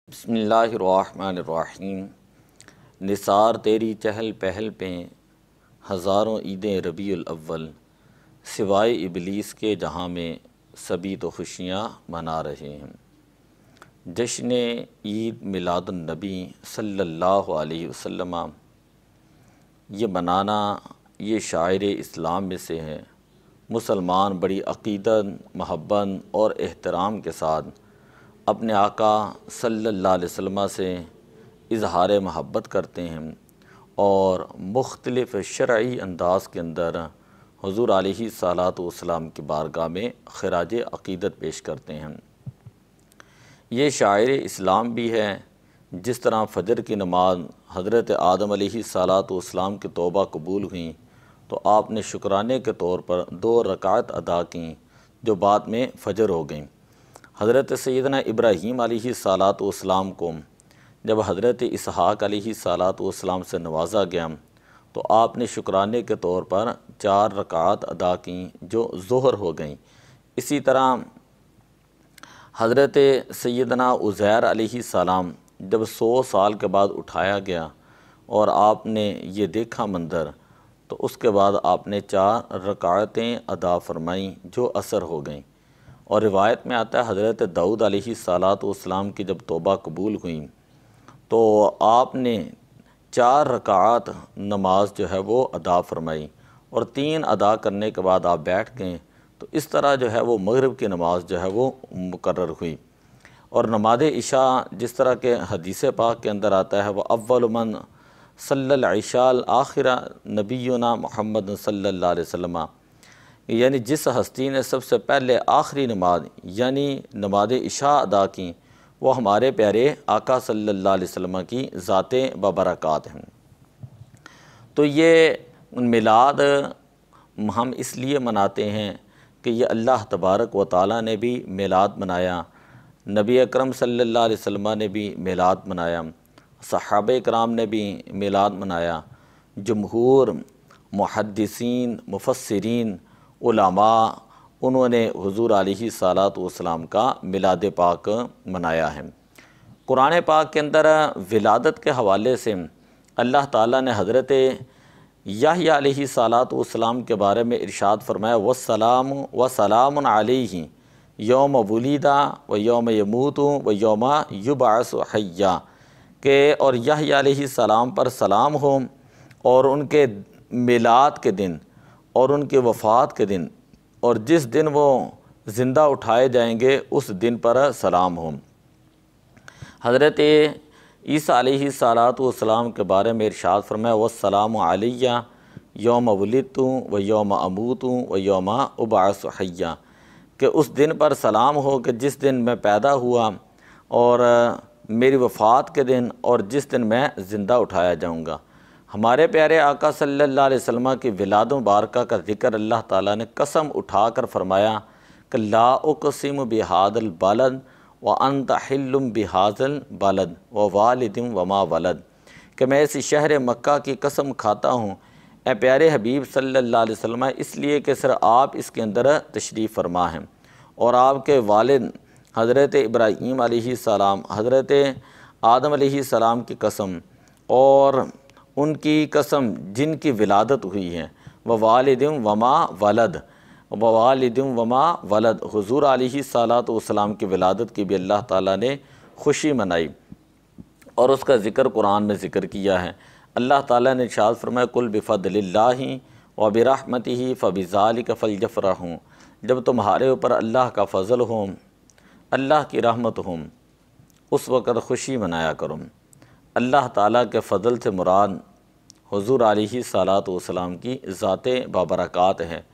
बिस्मिल्लाहिर्रहमानिर्रहीम। निसार तेरी चहल पहल पे हज़ारों ईदें रबीउल अव्वल, सिवाय इबलीस के जहाँ में सभी तो खुशियाँ मना रहे हैं। जश्न ईद मिलादुन नबी सल्लल्लाहु अलैहि वसल्लम ये मनाना ये शायर इस्लाम में से है। मुसलमान बड़ी अक़ीदत, महब्बत और एहतराम के साथ अपने आका सल्लल्लाहु अलैहि वसल्लम से इजहार महब्बत करते हैं और मुख्तलिफ़ शरई अंदाज के अंदर हुज़ूर अलैहि सलातो वस्सलाम की बारगाह में ख़िराज अक़ीदत पेश करते हैं। ये शायर इस्लाम भी है। जिस तरह फ़जर की नमाज हज़रत आदम अलैहि सलातो वस्सलाम की तौबा कबूल हुई तो आपने शुक्राने के तौर पर 2 रकात अदा की जो बाद में फ़जर हो गई। हज़रत सैयदना इब्राहीम अलैहि सलातो वस्सलाम को जब हज़रत इसहाक़ अलैहि सलातो वस्सलाम से नवाजा गया तो आपने शुक्राने के तौर पर 4 रकात अदा की जो ज़ोहर हो गई। इसी तरह हज़रत सैयदना उज़ैर अलैहि सलाम जब 100 साल के बाद उठाया गया और आपने ये देखा मंज़र तो उसके बाद आपने 4 रकातें अदा फरमाई जो असर हो गई। और रिवायत में आता है हज़रत दाऊद अलैहि सलातो वस्सलाम की जब तौबा कबूल हुई तो आपने 4 रकात नमाज जो है वो अदा फरमाई और 3 अदा करने के बाद आप बैठ गए। तो इस तरह जो है वो मगरिब की नमाज जो है वो मुकर्रर हुई। और नमाज इशा जिस तरह के हदीस पाक के अंदर आता है वह अव्वल मन सल्लल इशाल आखिरा नबीना मोहम्मद सल्लल्लाहु अलैहि वसल्लम, यानी जिस हस्ती ने सबसे पहले आखिरी नमाज यानी नमाज इशा अदा की वो हमारे प्यारे आका सल्लल्लाहु अलैहि वसल्लम की ज़ाते बबरकात हैं। तो ये मिलाद हम इसलिए मनाते हैं कि ये अल्लाह तबारक व तआला ने भी मिलाद मनाया, नबी अकरम सल्लल्लाहु अलैहि वसल्लम ने भी मिलाद मनाया, सहाबा कराम ने भी मिलाद मनाया, जमहूर मुहद्दिसीन मुफस्सिरीन उलमा उन्होंने हुज़ूर अलैहि सलातो वस्सलाम का मिलाद पाक मनाया है। कुरान पाक के अंदर विलादत के हवाले से अल्लाह ताला ने हज़रत याहया अलैहि सलातो वस्सलाम के बारे में इरशाद फरमाया व सलामुन अलैहि यौम वुलिदा व यौम यमूतु व यौम युबअसु हय्या के और याहया अलैहि सलाम पर सलाम हो और उनके मिलाद के दिन और उनके वफ़ात के दिन और जिस दिन वो ज़िंदा उठाए जाएंगे उस दिन पर सलाम हो। हज़रत ईसा अलैहि सलातो वस्सलाम के बारे में इरशाद फरमाया वस्सलामु अलैया यौम वुलिदतु व यौम अमूतु व यौम उबअसु हय्या कि उस दिन पर सलाम हो कि जिस दिन मैं पैदा हुआ और मेरी वफ़ात के दिन और जिस दिन मैं ज़िंदा उठाया जाऊँगा। हमारे प्यारे आका सल्लल्लाहु अलैहि वसल्लम की विलाद मुबारका का ज़िक्र अल्लाह ताला ने कसम उठाकर फरमाया कि ला उक़सिमु बिहाज़ल बलद व अंत हिल्लुम बिहाज़ल बलद व वालिदिन वमा वलद, कि मैं इस शहर मक्का की कसम खाता हूँ ए प्यारे हबीब सल्लल्लाहु अलैहि वसल्लम इसलिए कि सर आप इसके अंदर तशरीफ़ फरमा हैं और आपके वालिद हज़रत इब्राहीम अलैहि सलाम हज़रत आदम अलैहि सलाम की कसम और उनकी कसम जिनकी विलादत हुई है व वालिदिन वमा वलद व वालिदिन वमा वलद, हुज़ूर अलैहि सलातो वस्सलाम की विलादत की भी अल्लाह ताला ने खुशी मनाई और उसका ज़िक्र कुरान में ज़िक्र किया है। अल्लाह ताला ने इरशाद फरमाया कुल बिफ़द्लिल्लाहि व बिरहमतिही फ़बिज़ालिका फ़लयफ़रहू, जब तुम्हारे ऊपर अल्लाह का फ़ज़ल हो अल्लाह की रहमत हो उस वक़्त खुशी मनाया करो। अल्लाह ताला के फ़ज़ल से मुराद हुज़ूर अलैहि सलातो वस्सलाम की ज़ाते बाबरकात है।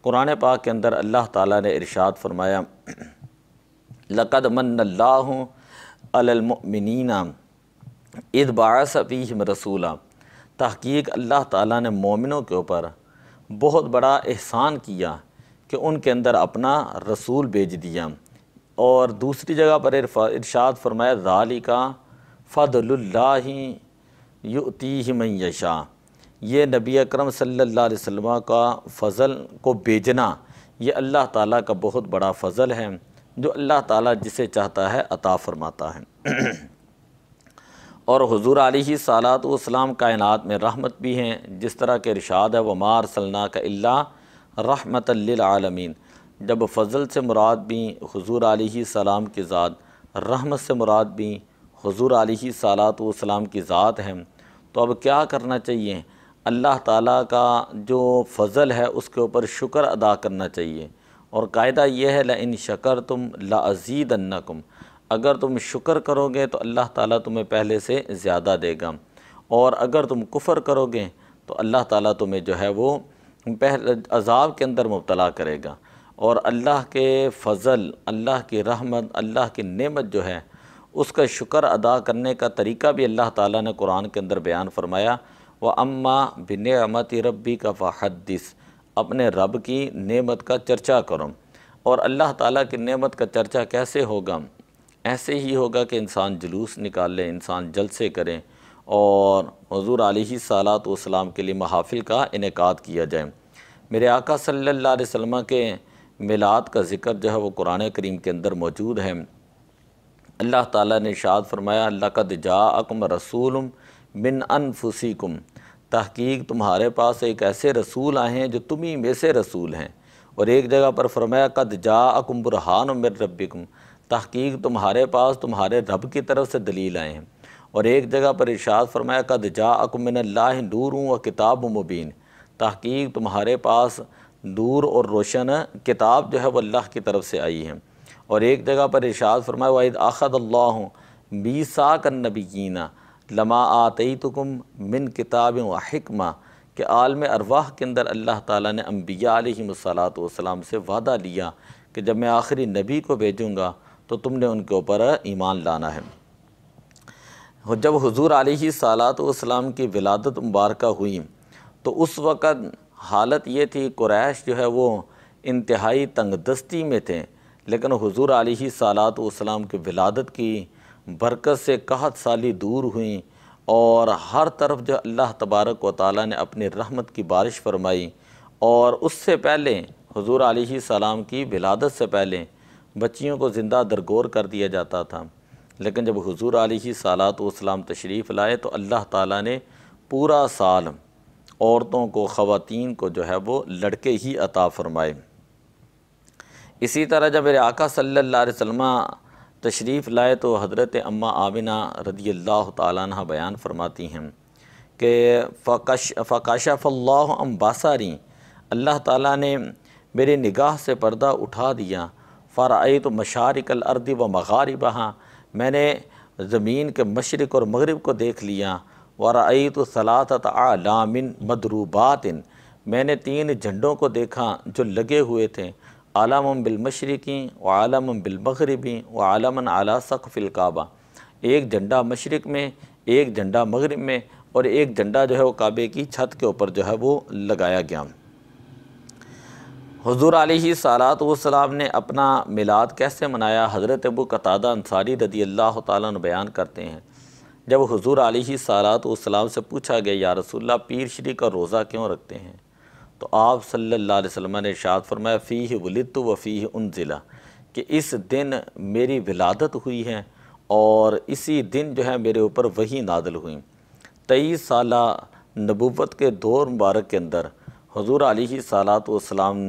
कुरान पाक के अंदर अल्लाह ताला ने इरशाद फरमाया लक़द मन्नल्लाहु अलल मुअमिनीना इज़ बअस फ़ीहिम रसूला, तहक़ीक़ अल्लाह ताला ने मोमिनों के ऊपर बहुत बड़ा एहसान किया कि उनके अंदर अपना रसूल भेज दिया। और दूसरी जगह पर इरशाद फरमाया ज़ालिका फ़ज़लुल्लाहि युअतीहि मन यशा, ये नबी अकरम सल्लल्लाहु अलैहि वसल्लम का फ़ज़ल को भेजना ये अल्लाह ताला का बहुत बड़ा फ़ज़ल है जो अल्लाह ताला जिसे चाहता है अता फ़रमाता है। और हुज़ूर अलैहिस्सलातु वस्सलाम कायनात में रहमत भी हैं, जिस तरह के इरशाद है वमा अरसलनाका इल्ला रहमतल लिल आलमीन। जब फ़ज़ल से मुराद भी हुज़ूर अलैहिस्सलाम की ज़ात, रहमत से मुराद भी हुज़ूर अलैहिस्सलातु वस्सलाम की ज़ात है, तो अब क्या करना चाहिए? अल्लाह ताला का जो फ़ज़ल है उसके ऊपर शुक्र अदा करना चाहिए। और कायदा यह है लइन शकरतुम लअज़ीदन्नकुम, अगर तुम शुक्र करोगे तो अल्लाह ताला तुम्हें पहले से ज़्यादा देगा, और अगर तुम कुफ़र करोगे तो अल्लाह ताला तुम्हें जो है वो पहले अज़ाब के अंदर मुब्तला करेगा। और अल्लाह के फ़ज़ल, अल्लाह की रहमत, अल्लाह की नेमत जो है उसका शुक्र अदा करने का तरीका भी अल्लाह ताला ने कुरान के अंदर बयान फरमाया। व अम्मा बिनिअमति रब्बिका फहद्दिस, अपने रब की नेमत का चर्चा करो। और अल्लाह ताला की नेमत का चर्चा कैसे होगा? ऐसे ही होगा कि इंसान जुलूस निकाले, इंसान जलसे करें और हुज़ूर अलैहिस्सलातु वस्सलाम के लिए महाफ़िल का इनेकाद किया जाए। मेरे आका सल्लल्लाहु अलैहि वसल्लम के मिलाद का ज़िक्र जो है वो कुरान करीम के अंदर मौजूद है। अल्लाह ताला ने इरशाद फरमाया लक़द जाअकुम रसूलुम मिन अनफुसिकुम, तहकीक तुम्हारे पास एक ऐसे रसूल आए हैं जो तुम्ही में से रसूल हैं। और एक जगह पर फरमाया कद जाअकुम बुरहानुम मिर रब्बिकुम, तहकीक तुम्हारे पास तुम्हारे रब की तरफ से दलील आए हैं। और एक जगह पर इरशाद फरमाया कद जाअकुम मिनल्लाहि नूरुन व किताबुम मुबीन, तहकीक तुम्हारे पास नूर और रोशन किताब जो है वो अल्लाह की तरफ से आई है। और एक जगह पर इरशाद फरमाया वइद अख़ज़ल्लाहु मीसाक़न नबिय्यीना लमा आतईतुकुम मिन किताबिन व हिकमा, कि आलम अरवाह के अंदर अल्लाह ताला ने अम्बिया अलैहिमुस्सलातु वस्सलाम से वादा लिया कि जब मैं आखिरी नबी को भेजूँगा तो तुमने उनके ऊपर ईमान लाना है। जब हुज़ूर अलैहिस्सलातु वस्सलाम की विलादत मुबारक हुई तो उस वक़्त हालत ये थी, कुरैश जो है वो इंतहाई तंगदस्ती में थे, लेकिन हुज़ूर अलैहिस्सलातु वस्सलाम की विलादत की बरकत से कहत साली दूर हुई और हर तरफ जो अल्लाह तबारक व तआला ने अपनी रहमत की बारिश फरमाई। और उससे पहले हुज़ूर अलैहिस्सलाम की विलादत से पहले बच्चियों को ज़िंदा दरगोर कर दिया जाता था, लेकिन जब हुज़ूर अलैहिस्सलातु वस्सलाम तशरीफ़ लाए तो अल्लाह ताला ने पूरा साल औरतों को, ख़वातीन को जो है वो लड़के ही अता फ़रमाए। इसी तरह जब मेरे आका सल्लल्लाहु अलैहि वसल्लम तशरीफ़ लाए तो हज़रत अम्मा आमिना रदियल्लाहु ताला अन्हा बयान फरमाती हैं कि फ़काशफ़ल्लाहु अन बसारी, अल्लाह ताला ने मेरी निगाह से पर्दा उठा दिया। फ़रअयतु मशारिकल अर्दि व मग़ारिबहा, मैंने ज़मीन के मशरिक़ और मग़रिब को देख लिया। वरअयतु सलासत आलामिन मदरूबातिन, मैंने 3 झंडों को देखा जो लगे हुए थे, आलमन बिल मशरिक़ी व आलमन बिल मग़रिबी व आलमन अला सक़फ़िल काबा, एक झंडा मशरिक़ में, एक झंडा मग़रिब में और एक झंडा जो है वो काबे की छत के ऊपर जो है वो लगाया गया। हुज़ूर अलैहिस्सलातु वस्सलाम ने अपना मिलाद कैसे मनाया? हज़रत अबू कतादा अंसारी रदियल्लाहु ताला अन्हु बयान करते हैं, जब हुज़ूर अलैहिस्सलातु वस्सलाम से पूछा गया या रसूलल्लाह पीर शरी का रोज़ा क्यों रखते हैं, तो आप सल्लल्लाहु अलैहि वसल्लम ने इरशाद फरमाया फ़ीहि वुलिदतु व फ़ीहि उनज़िला, कि इस दिन मेरी विलादत हुई है और इसी दिन जो है मेरे ऊपर वही नाज़िल हुई। 23 साला नबुव्वत के दौर मुबारक के अंदर हुज़ूर अलैहिस्सलातु वस्सलाम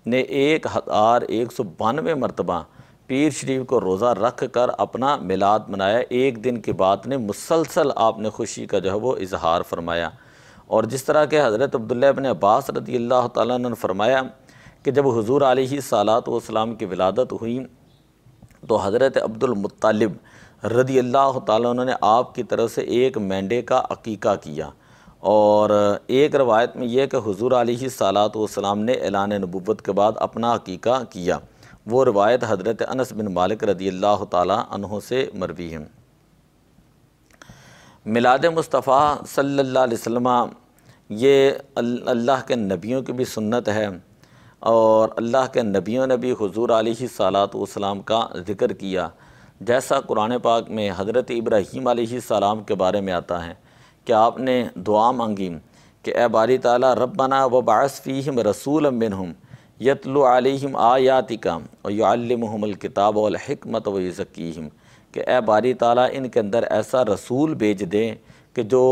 ने 1192 मरतबा पीर शरीफ को रोज़ा रख कर अपना मिलाद मनाया। एक दिन की बात ने मुसलसल आपने खुशी का जो है वो इजहार फरमाया। और जिस तरह के हज़रत अब्दुल्लाह इब्न अब्बास रज़ियल्लाहु ताला अन्हु ने फरमाया कि जब हुज़ूर अलैहिस्सलातु वस्सलाम की विलादत हुई तो हज़रत अब्दुल मुत्तलिब रज़ियल्लाहु ताला अन्हु ने आपकी तरफ से एक मेंढे का अकीका किया। और एक रवायत में यह कि हुज़ूर अलैहिस्सलातु वस्सलाम ने ऐलान नबुव्वत के बाद अपना अकीका किया। वो रवायत हज़रत अनस बिन मालिक रज़ियल्लाहु ताला अन्हु से मरवी है। मिलाद मुस्तफ़ा सल्लल्लाहु अलैहि वसल्लम ये अल्लाह के नबियों की भी सुन्नत है और अल्लाह के नबियों ने भी हुज़ूर अलैहिस्सलातु वस्सलाम का ज़िक्र किया। जैसा कुरान पाक में हज़रत इब्राहीम अलैहिस्सलाम के बारे में आता है कि आपने दुआ मांगी कि ए बारी ताला रब्बना व बअस फ़ीहिम रसूलन मिनहुम यतलु अलैहिम आयातिका व युअल्लिमुहुमुल किताब वल हिकमत व युज़क्कीहिम, कि ए बारी ताला इनके अंदर ऐसा रसूल भेज दें कि जो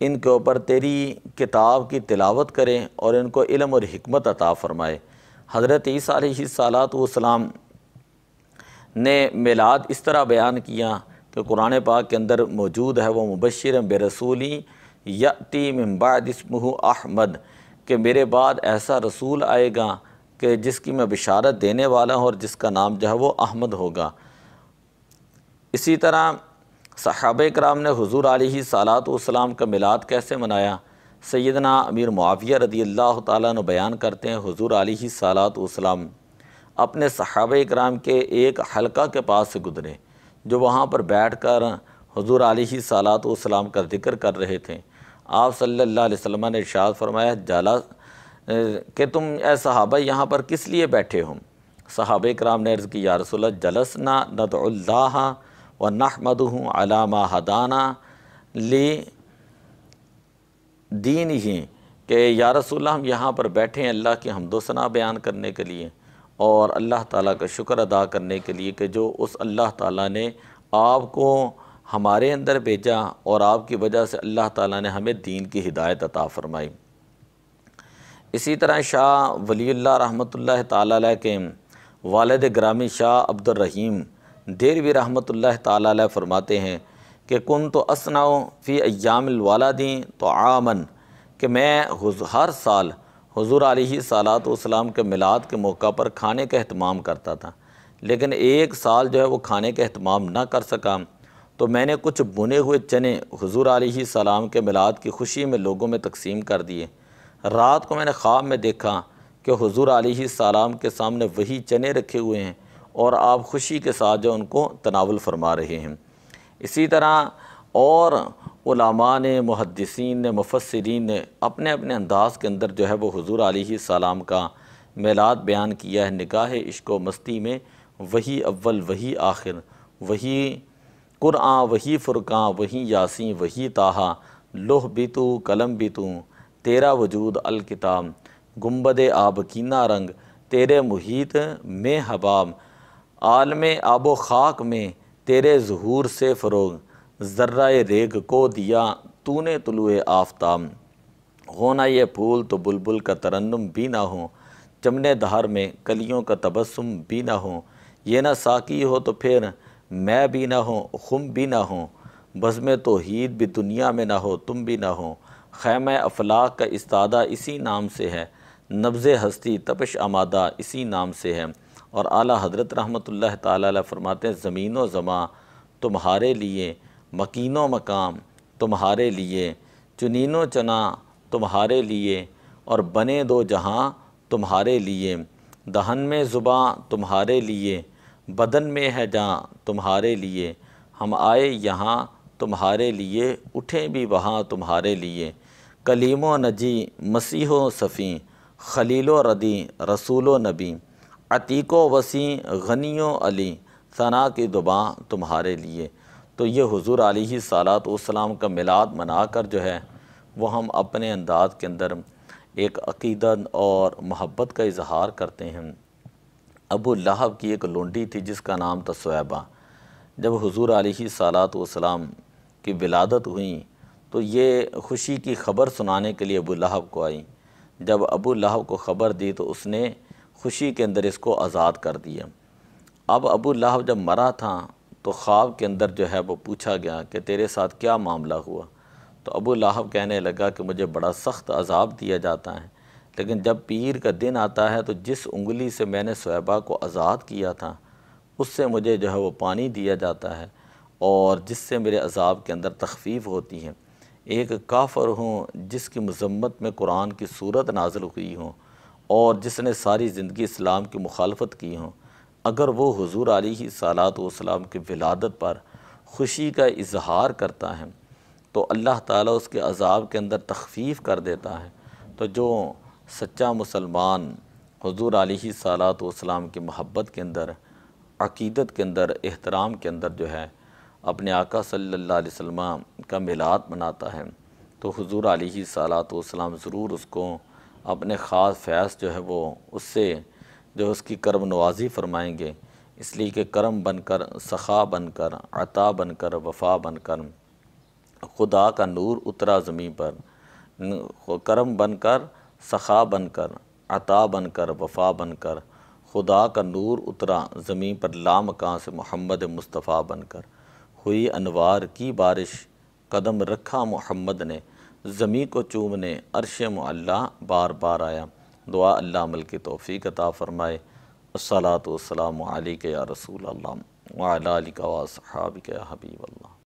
इनके ऊपर तेरी किताब की तिलावत करें और इनको इल्म और हिकमत अता फ़रमाए। हज़रत ईसा अलैहिस्सलाम ने मिलाद इस तरह बयान किया कि कुरान पाक के अंदर मौजूद है, वो मुबश्शिरन बिरसूली यअती मिन बाद इस्मुहु अहमद, कि मेरे बाद ऐसा रसूल आएगा कि जिसकी मैं बिशारत देने वाला हूँ और जिसका नाम जो है वो अहमद होगा। इसी तरह सहाबा कराम ने हुज़ूर अलैहिस्सलाम का मिलाद कैसे मनाया। सैयदना अमीर मुआविया रज़ियल्लाहु ताला अन्हु बयान करते हैं, हुज़ूर अलैहिस्सलाम अपने सहाबा कराम के एक हलका के पास से गुज़रे, जो वहाँ पर बैठ कर हुज़ूर अलैहिस्सलाम का ज़िक्र कर रहे थे। आप सल्लल्लाहु अलैहि वसल्लम ने इरशाद फरमाया, जला कि तुम ए सहाबा यहाँ पर किस लिए बैठे हो। सहाबा कराम ने अर्ज़ की, या रसूलल्लाह जलसना नदउल्लाह व नहमदुहु अला मा हदाना ली दीन ही, कि या रसूलल्लाह हम यहाँ पर बैठे हैं अल्लाह की हम्दो सना बयान करने के लिए और अल्लाह ताला का शुक्र अदा करने के लिए कि जो उस अल्लाह ताला ने आपको हमारे अंदर भेजा और आपकी वजह से अल्लाह ताला ने हमें दीन की हिदायत अता फ़रमाई। इसी तरह शाह वलीउल्लाह रहमतुल्लाह ताला अलैह के वालिद ग्रामी शाह अब्दुर रहीम देरवी रहमतुल्लाह ताला अलैह फरमाते हैं कि कुन तो असनाओ फ़ी अय्यामिल वालादी तो आमन, कि मैं हर साल हुज़ूर अलैहिस्सलाम के मिलाद के मौका पर खाने का अहतमाम करता था, लेकिन एक साल जो है वो खाने का अहतमाम ना कर सका, तो मैंने कुछ बुने हुए चने हुज़ूर अलैहिस्सलाम के मिलाद की खुशी में लोगों में तकसीम कर दिए। रात को मैंने ख्वाब में देखा कि हुज़ूर अलैहिस्सलाम के सामने वही चने रखे हुए हैं और आप खुशी के साथ जो उनको तनावुल फरमा रहे हैं। इसी तरह और उलमा ने, मुहद्दिसीन ने, मुफस्सिरीन ने अपने अपने अंदाज़ के अंदर जो है वो हुज़ूर अलैहिस्सलाम का मिलाद बयान किया है। निगाह इश्क व मस्ती में वही अव्वल, वही आखिर, वही कुरआन, वही फ़ुरक़ान, वही यासीन, वही ताहा, लोह बितू कलम बितू, तेरा वजूद अल किताब, गुंबद आबकीना रंग, तेरे मुहीत में हबाब, आलम आबो खाक में तेरे ज़हूर से फ़रोग, ज़र्राए रेग को दिया तूने तुलुए आफ़ताब, होना ये फूल तो बुलबुल का तरन्नुम भी ना हो, चमने दहर में कलियों का तबस्सुम भी ना हो, ये ना साकी हो तो फिर मैं भी ना हो, खुम भी ना हो, बज़्म तौहीद भी दुनिया में ना हो, तुम भी ना हो, खैमा अफलाक का इस्तादा इसी नाम से है, नब्ज़े हस्ती तपश आमादा इसी नाम से है। और आला हज़रत रहमतुल्लाह ताला अलैह फरमाते हैं, ज़मीन व ज़मा तुम्हारे लिए, मकीनो मकाम तुम्हारे लिए, चुनीनो चना तुम्हारे लिए, और बने दो जहाँ तुम्हारे लिए, दहन में ज़ुबां तुम्हारे लिए, बदन में है जान तुम्हारे लिए, हम आए यहाँ तुम्हारे लिए, उठें भी वहाँ तुम्हारे लिए, कलीमो नजी मसीहो सफ़ी, खलीलो रदी रसूलो नबी, अतीको वसी गनियो अली, सना की दुबा तुम्हारे लिए। तो ये हुज़ूर अलैहिस्सलाम का मिलाद मनाकर जो है वो हम अपने अंदाज़ के अंदर एक अक़ीदत और मोहब्बत का इजहार करते हैं। अबू लहब की एक लोंडी थी जिसका नाम था सुएबा। जब हुज़ूर अलैहिस्सलाम की विलादत हुई तो ये खुशी की ख़बर सुनाने के लिए अबू लहब को आई। जब अबू लहब को ख़बर दी तो उसने खुशी के अंदर इसको आज़ाद कर दिया। अब अबू लहब जब मरा था तो ख्वाब के अंदर जो है वो पूछा गया कि तेरे साथ क्या मामला हुआ। तो अबू लहब कहने लगा कि मुझे बड़ा सख्त अज़ाब दिया जाता है, लेकिन जब पीर का दिन आता है तो जिस उंगली से मैंने सुएबा को आज़ाद किया था उससे मुझे जो है वो पानी दिया जाता है और जिससे मेरे अज़ाब के अंदर तख़फ़ीफ़ होती है। एक काफ़र हूँ जिसकी मज़म्मत में कुरान की सूरत नाज़िल हुई हो और जिसने सारी ज़िंदगी इस्लाम की मुखालफत की हो, अगर वो हुज़ूर अलैहिस्सलाम की विलादत पर खुशी का इजहार करता है तो अल्लाह ताला उसके अज़ाब के अंदर तख़फ़ीफ़ कर देता है। तो जो सच्चा मुसलमान हुज़ूर अलैहिस्सलाम की मोहब्बत के अंदर, अक़ीदत के अंदर, एहतराम के अंदर जो है अपने आका सल्लल्लाहु अलैहि वसल्लम का मिलाद मनाता है तो हुज़ूर अलैहिस्सलाम ज़रूर उसको अपने ख़ास फैज़ जो है वो उससे जो उसकी करम नवाज़ी फ़रमाएँगे। इसलिए कि करम बनकर, सखा बनकर, अता बनकर, वफ़ा बनकर खुदा का नूर उतरा ज़मीं पर। करम बनकर, सखा बनकर, अता बनकर, वफ़ा बनकर खुदा का नूर उतरा ज़मीं पर, लामकां से मोहम्मद मुस्तफ़ा बनकर। हुई अनवार की बारिश, कदम रखा मोहम्मद ने, ज़मीं को चूमने अर्श मुअल्ला बार बार आया। दुआ अल्लाह अमल की तौफ़ीक़ अता फ़रमाए। अस्सलातु वस्सलामु अलैका या रसूल अल्लाह व अला आलिका व अस्हाबिका या हबीब अल्लाह।